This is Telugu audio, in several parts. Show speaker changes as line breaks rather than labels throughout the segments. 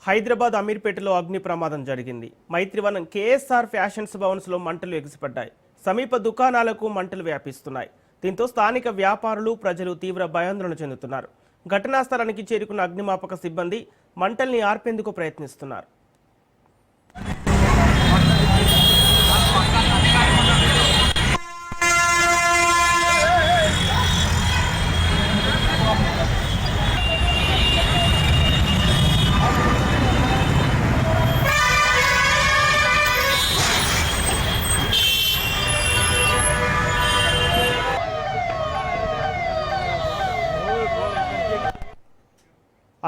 హైదరాబాద్ అమీర్పేటలో అగ్ని ప్రమాదం జరిగింది. మైత్రివనం కేఎస్ఆర్ ఫ్యాషన్స్ భవన్స్లో మంటలు ఎగిసిపడ్డాయి. సమీప దుకాణాలకు మంటలు వ్యాపిస్తున్నాయి. దీంతో స్థానిక వ్యాపారులు, ప్రజలు తీవ్ర భయాందోళన చెందుతున్నారు. ఘటనా స్థలానికి చేరుకున్న అగ్నిమాపక సిబ్బంది మంటల్ని ఆర్పేందుకు ప్రయత్నిస్తున్నారు.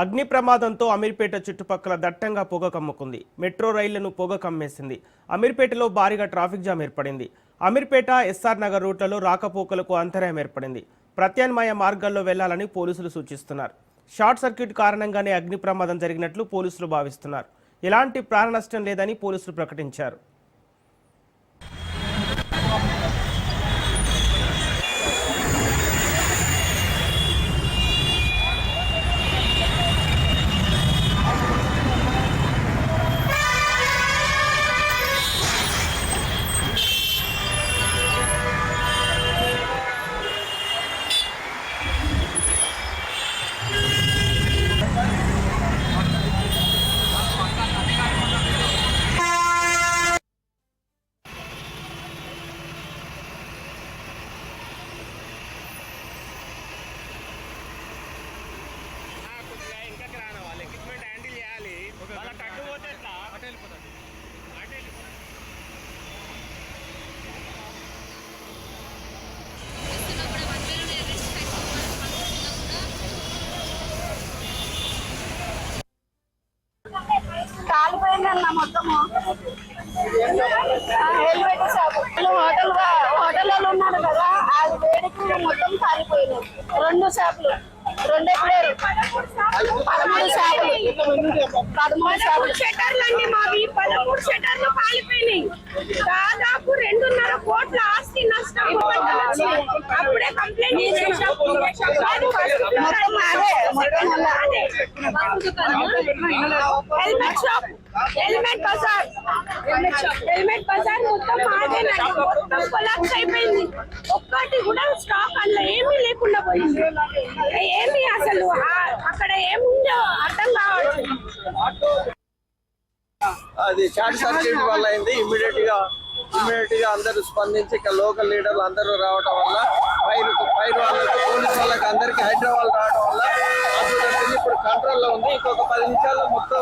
అగ్ని ప్రమాదంతో అమీర్పేట చుట్టుపక్కల దట్టంగా పొగ కమ్ముకుంది. మెట్రో రైళ్లను పొగ కమ్మేసింది. అమీర్పేటలో భారీగా ట్రాఫిక్ జామ్ ఏర్పడింది. అమీర్పేట, ఎస్ఆర్ నగర్ రూట్లలో రాకపోకలకు అంతరాయం ఏర్పడింది. ప్రత్యామ్నాయ మార్గాల్లో వెళ్లాలని పోలీసులు సూచిస్తున్నారు. షార్ట్ సర్క్యూట్ కారణంగానే అగ్ని ప్రమాదం జరిగినట్లు పోలీసులు భావిస్తున్నారు. ఎలాంటి ప్రాణ నష్టం లేదని పోలీసులు ప్రకటించారు.
కాలిపోయిందన్న మొత్తము. హెల్మెట్ షాపు హోటల్లో ఉన్నారు కదా, అది వేడికి మొత్తం కాలిపోయినాయి. 2 షాపులు, 2 ఎప్పుడేరు 13 షాపులు షట్టర్లు అండి. మావి 13 షట్టర్లు కాలిపోయినాయి. దాదాపు 2.5 కోట్ల ఆస్తి నష్టం. అప్పుడే కంప్లైంట్ చేసాం. హెల్మెట్ షాప్, హెల్మెట్ బజార్ మొత్తం మాదేనండి. మొత్తం కొలాప్స్ అయిపోయింది. ఒక్కటి కూడా స్టాక్ అందులో ఏమీ లేకుండా పోయింది. ఏమి అసలు అక్కడ ఏముందో అర్థం కావట్లేదు.
అది షార్ట్ సర్క్యూట్ వల్ల అయింది. ఇమ్మీడియట్ గా అందరూ స్పందించి ఇక్కడ లోకల్ లీడర్లు అందరూ రావడం వల్ల ఫైర్ వాళ్ళకి, పోలీస్ వాళ్ళకి అందరికి హైదరాబాద్ రావడం వల్ల ఇప్పుడు కంట్రోల్ లో ఉంది. ఇంకొక 10 నిమిషాల్లో మొత్తం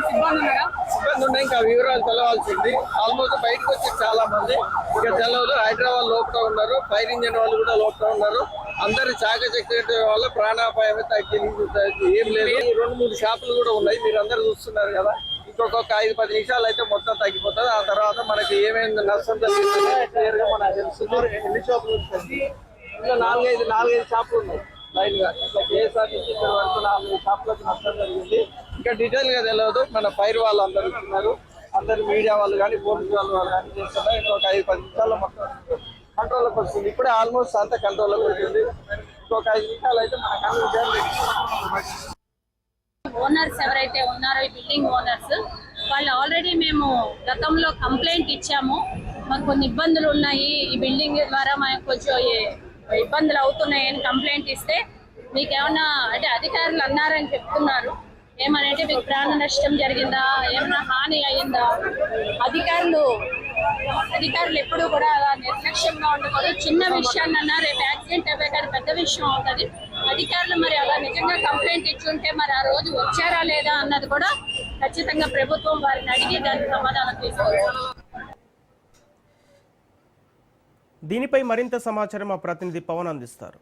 సిబ్బంది ఉన్నాయి. ఇంకా వివరాలు తెలవాల్సింది. ఆల్మోస్ట్ బయటకు వచ్చి చాలా మంది ఇంకా తెలవదు. హైదరాబాద్ లోపల ఉన్నారు, ఫైర్ ఇంజిన్ వాళ్ళు కూడా లోపల ఉన్నారు. అందరు చాకచక్య వల్ల ప్రాణాపాయం తగ్గింది, ఏం లేదు. 2-3 షాపులు కూడా ఉన్నాయి, మీరు అందరు చూస్తున్నారు కదా. ఇంకొక 5-10 నిమిషాలు అయితే మొత్తం తగ్గిపోతుంది. ఆ తర్వాత మనకి ఏమేమి నష్టం జరిగిందో క్లియర్ గా మనకు తెలుస్తుంది. ఎన్ని షాపులు ఉంటుంది? ఇంకా 4-5 షాపులు ఉన్నాయి లైన్ గా. ఇట్లా కేఎస్ఆర్ నుంచి ఇక్కడ వరకు 4 షాపులకు నష్టం జరిగింది. ఇంకా డీటెయిల్ గా తెలియదు. మన ఫైర్ వాళ్ళు అందరు ఉన్నారు, అందరు మీడియా వాళ్ళు కానీ పోలీసు వాళ్ళు కానీ చేస్తున్నారు. ఇంకొక 5-10 నిమిషాల్లో మొత్తం కంట్రోల్లోకి వస్తుంది. ఇప్పుడే ఆల్మోస్ట్ అంతా కంట్రోల్లోకి వచ్చింది. ఇంకొక 5 నిమిషాలు అయితే మనకు
ఓనర్స్ ఎవరైతే ఉన్నారో, ఈ బిల్డింగ్ ఓనర్స్ వాళ్ళు ఆల్రెడీ మేము గతంలో కంప్లైంట్ ఇచ్చాము. మాకు కొన్ని ఇబ్బందులు ఉన్నాయి, ఈ బిల్డింగ్ ద్వారా మాకు కొంచెం ఇబ్బందులు అవుతున్నాయని కంప్లైంట్ ఇస్తే మీకు ఏమన్నా అంటే అధికారులు అన్నారని చెప్తున్నారు. ఏమనంటే మీకు ప్రాణ నష్టం జరిగిందా, ఏమన్నా హాని అయ్యిందా? అధికారులు ఎప్పుడు కూడా అలా నిర్లక్ష్యంగా ఉండకూడదు. చిన్న విషయాన్ని అన్నా రేపు యాక్సిడెంట్ అవ్వే కానీ పెద్ద విషయం అవుతుంది. అధికారులు మరి అలా నిజంగా కంప్లైంట్ ఇచ్చుంటే మరి ఆ రోజు వచ్చారా లేదా అన్నది కూడా ఖచ్చితంగా ప్రభుత్వం వారిని అడిగి దానికి సమాధానం తీసుకోవాలి.
దీనిపై మరింత సమాచారం మా ప్రతినిధి పవన్ అందిస్తారు.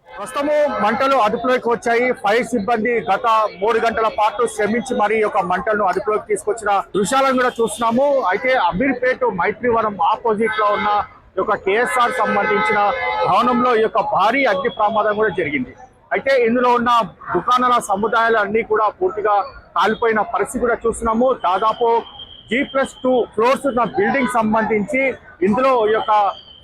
ప్రస్తుతము మంటలు అదుపులోకి వచ్చాయి. ఫైర్ సిబ్బంది గత 3 గంటల పాటు శ్రమించి మరి యొక్క మంటలను అదుపులోకి తీసుకొచ్చిన దృశ్యాలను కూడా చూస్తున్నాము. అయితే అమీర్పేట మైత్రివనం ఆపోజిట్ లో ఉన్న యొక్క కేఎస్ఆర్ సంబంధించిన భవనంలో ఈ యొక్క భారీ అగ్ని ప్రమాదం కూడా జరిగింది. అయితే ఇందులో ఉన్న దుకాణాల సముదాయాలు అన్ని కూడా పూర్తిగా కాలిపోయిన పరిస్థితి కూడా చూస్తున్నాము. దాదాపు G+2 ఫ్లోర్స్ ఉన్న బిల్డింగ్ సంబంధించి ఇందులో ఈ యొక్క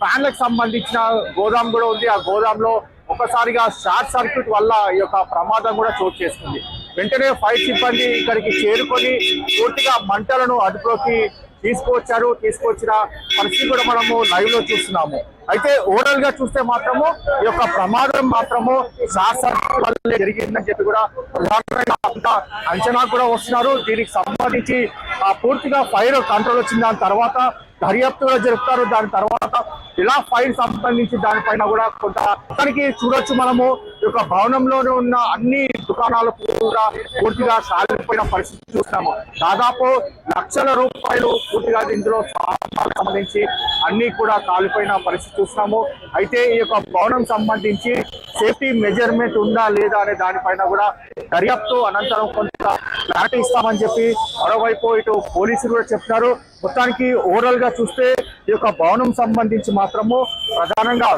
ఫ్యాన్లకు సంబంధించిన గోదాం కూడా ఉంది. ఆ గోదాంలో ఒక్కసారిగా షార్ట్ సర్క్యూట్ వల్ల ఈ యొక్క ప్రమాదం కూడా చోటు చేసుకుంది. వెంటనే ఫైర్ సిబ్బంది ఇక్కడికి చేరుకొని పూర్తిగా మంటలను అదుపులోకి తీసుకొచ్చిన పరిస్థితి కూడా మనము లైవ్ లో చూస్తున్నాము. అయితే ఓవరాల్ గా చూస్తే మాత్రము ఈ యొక్క ప్రమాదం మాత్రము షార్ట్ సర్క్యూట్ వల్ల జరిగిందని చెప్పి కూడా ప్రధానంగా అంచనా కూడా వస్తున్నారు. దీనికి సంబంధించి పూర్తిగా ఫైర్ కంట్రోల్ వచ్చిన దాని తర్వాత దర్యాప్తు కూడా జరుపుతారు. దాని తర్వాత ఇలా ఫైర్ సంబంధించి దానిపైన కూడా కొంత మొత్తానికి చూడొచ్చు. మనము ఈ యొక్క భవనంలోనే ఉన్న అన్ని దుకాణాలు కూడా పూర్తిగా కాలిపోయిన పరిస్థితి చూస్తున్నాము. దాదాపు లక్షల రూపాయలు పూర్తిగా ఇందులో సామాన్లకు సంబంధించి అన్ని కూడా కాలిపోయిన పరిస్థితి చూస్తున్నాము. అయితే ఈ యొక్క భవనం సంబంధించి సేఫ్టీ మెజర్మెంట్ ఉందా లేదా అనే దానిపైన కూడా దర్యాప్తు అనంతరం కొంత క్లారిటీ ఇస్తామని చెప్పి మరోవైపు ఇటు పోలీసులు కూడా చెప్తున్నారు. మొత్తానికి ఓవరాల్ గా చూస్తే ఈ యొక్క భవనం సంబంధించి మాత్రము ప్రధానంగా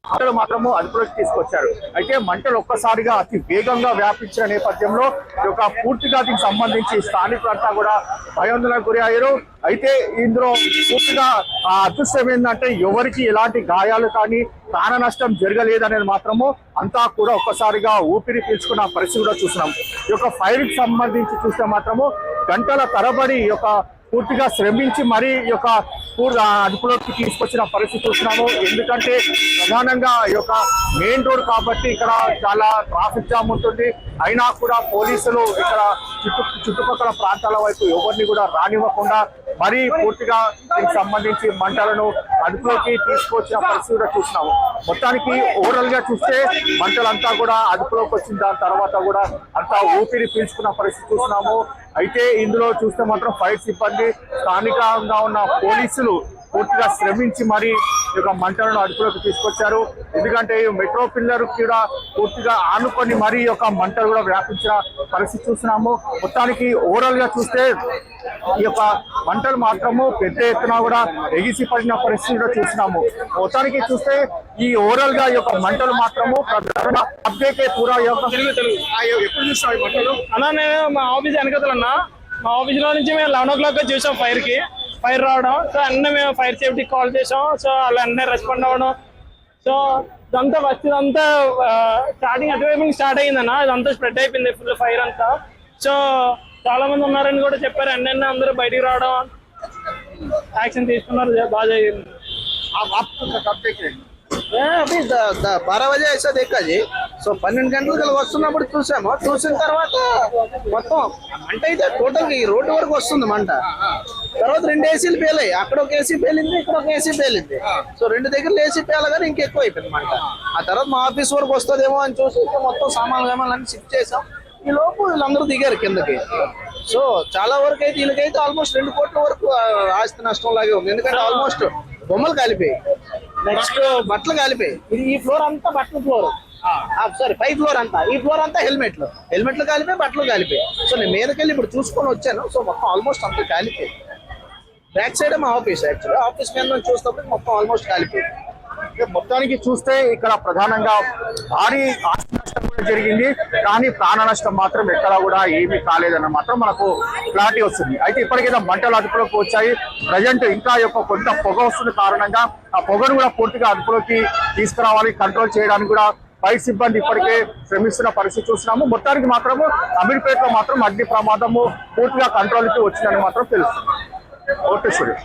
మంటలు మాత్రము అదుపులోకి తీసుకొచ్చారు. అయితే మంటలు ఒక్కసారిగా అతి వేగంగా వ్యాపించిన నేపథ్యంలో ఈ యొక్క పూర్తిగా దీనికి సంబంధించి స్థానికులంతా కూడా భయాందోళనకు గురి అయ్యారు. అయితే ఇందులో పూర్తిగా అదృష్టం ఏంటంటే ఎవరికి ఎలాంటి గాయాలు కానీ ప్రాణ నష్టం జరగలేదనేది మాత్రము అంతా కూడా ఒక్కసారిగా ఊపిరి పీల్చుకున్న పరిస్థితి కూడా చూస్తున్నాం. ఈ యొక్క ఫైర్ కి సంబంధించి చూస్తే మాత్రము గంటల తరబడి ఈ యొక్క పూర్తిగా శ్రమించి మరీ ఈ యొక్క అదుపులోకి తీసుకొచ్చిన పరిస్థితి చూస్తున్నాము. ఎందుకంటే ప్రధానంగా ఈ యొక్క మెయిన్ రోడ్ కాబట్టి ఇక్కడ చాలా ట్రాఫిక్ జామ్ ఉంటుంది. అయినా కూడా పోలీసులు ఇక్కడ చుట్టుపక్కల ప్రాంతాల వైపు ఎవరిని కూడా రానివ్వకుండా మరీ పూర్తిగా దీనికి సంబంధించి మంటలను అదుపులోకి తీసుకొచ్చిన పరిస్థితి కూడా చూస్తున్నాము. మొత్తానికి ఓవరాల్ గా చూస్తే మంటలంతా కూడా అదుపులోకి వచ్చిన దాని తర్వాత కూడా అంతా ఊపిరి పీల్చుకున్న పరిస్థితి చూస్తున్నాము. అయితే ఇందులో చూస్తే మాత్రం ఫైర్ సిబ్బంది స్థానికంగా ఉన్న పోలీసులు పూర్తిగా శ్రమించి మరి ఈ యొక్క మంటలను అదుపులోకి తీసుకొచ్చారు. ఎందుకంటే మెట్రో పిల్లర్ కూడా పూర్తిగా ఆనుకొని మరి ఈ యొక్క మంటలు కూడా వ్యాపించిన పరిస్థితి చూస్తున్నాము. మొత్తానికి ఓవరాల్ గా చూస్తే ఈ యొక్క మంటలు మాత్రము పెద్ద ఎత్తున కూడా ఎగిసిపడిన పరిస్థితి కూడా చూస్తున్నాము. మొత్తానికి చూస్తే ఈ ఓవరాల్ గా ఈ యొక్క మంటలు మాత్రము ఎప్పుడు చూస్తాం ఈ మంటలు
అన్నా? నేను మా ఆఫీస్ వెనకదలన్నా, మా ఆఫీస్ లో నుంచి మేము 11 o'clock చూసాం ఫైర్ రావడం. సో అన్నీ మేము ఫైర్ సేఫ్టీ కాల్ చేసాం. సో వాళ్ళు అన్నీ రెస్పాండ్ అవ్వడం. సో ఇదంతా ఫస్ట్ ఇదంతా స్టార్టింగ్ అటువైపు స్టార్ట్ అయ్యిందన్న, ఇదంతా స్ప్రెడ్ అయిపోయింది ఫుల్ ఫైర్ అంతా. సో చాలా మంది ఉన్నారని కూడా చెప్పారు. అన్నీ అందరూ బయటికి రావడం, యాక్షన్ తీసుకున్నారు, బాగా జరిగింది.
अभी 12 बजे ऐसा देखा जी. సో 12 గంటలకు వస్తున్నప్పుడు చూసాము. చూసిన తర్వాత మొత్తం మంట అయితే టోటల్ ఈ రోడ్డు వరకు వస్తుంది మంట. తర్వాత 2 ఏసీలు పేలాయి. అక్కడ ఒక ఏసీ పేలింది, ఇక్కడ ఒక ఏసీ పేలింది. సో 2 దగ్గర ఏసీ పేలగానే ఇంకెక్కువ అయిపోయింది మంట. ఆ తర్వాత మా ఆఫీస్ వరకు వస్తుందేమో అని చూసి మొత్తం సామాన్లు అన్ని షిఫ్ట్ చేసాం. ఈ లోపు వీళ్ళందరూ దిగారు కిందకి. సో చాలా వరకు అయితే వీళ్ళకైతే ఆల్మోస్ట్ 2 కోట్ల వరకు ఆస్తి నష్టం లాగే ఉంది. ఎందుకంటే ఆల్మోస్ట్ బొమ్మలు కాలిపోయాయి, నెక్స్ట్ బట్టలు కాలిపోయాయి. ఇది ఈ ఫ్లోర్ అంతా బట్టల ఫ్లోర్, సారీ 5th ఫ్లోర్ అంతా. ఈ ఫ్లోర్ అంతా హెల్మెట్లు కాలిపోయి, బట్టలు కాలిపోయాయి. సో నేను మీదకెళ్ళి ఇప్పుడు చూసుకొని వచ్చాను. సో మొత్తం ఆల్మోస్ట్ అంతా కాలిపోయి. బ్యాక్ సైడ్ మా ఆఫీస్, యాక్చువల్లీ ఆఫీస్ మీద నుంచి చూస్తే మొత్తం ఆల్మోస్ట్ కాలిపోయింది.
మొత్తానికి చూస్తే ఇక్కడ ప్రధానంగా భారీ ఆస్తి నష్టం కూడా జరిగింది. కానీ ప్రాణ నష్టం మాత్రం ఎక్కడా కూడా ఏమీ కాలేదన్న మాత్రం మనకు క్లారిటీ వస్తుంది. అయితే ఇప్పటికైతే మంటలు అదుపులోకి వచ్చాయి. ప్రజెంట్ ఇంకా యొక్క కొంత పొగ వస్తున్న కారణంగా ఆ పొగను కూడా పూర్తిగా అదుపులోకి తీసుకురావాలి, కంట్రోల్ చేయడానికి కూడా ఫైర్ సిబ్బంది ఇప్పటికే శ్రమిస్తున్న పరిస్థితి చూస్తున్నాము. మొత్తానికి మాత్రము అమీర్పేటలో మాత్రం అగ్ని ప్రమాదము పూర్తిగా కంట్రోల్కి వచ్చిందని మాత్రం తెలుస్తుంది. ఓకే సూర్య.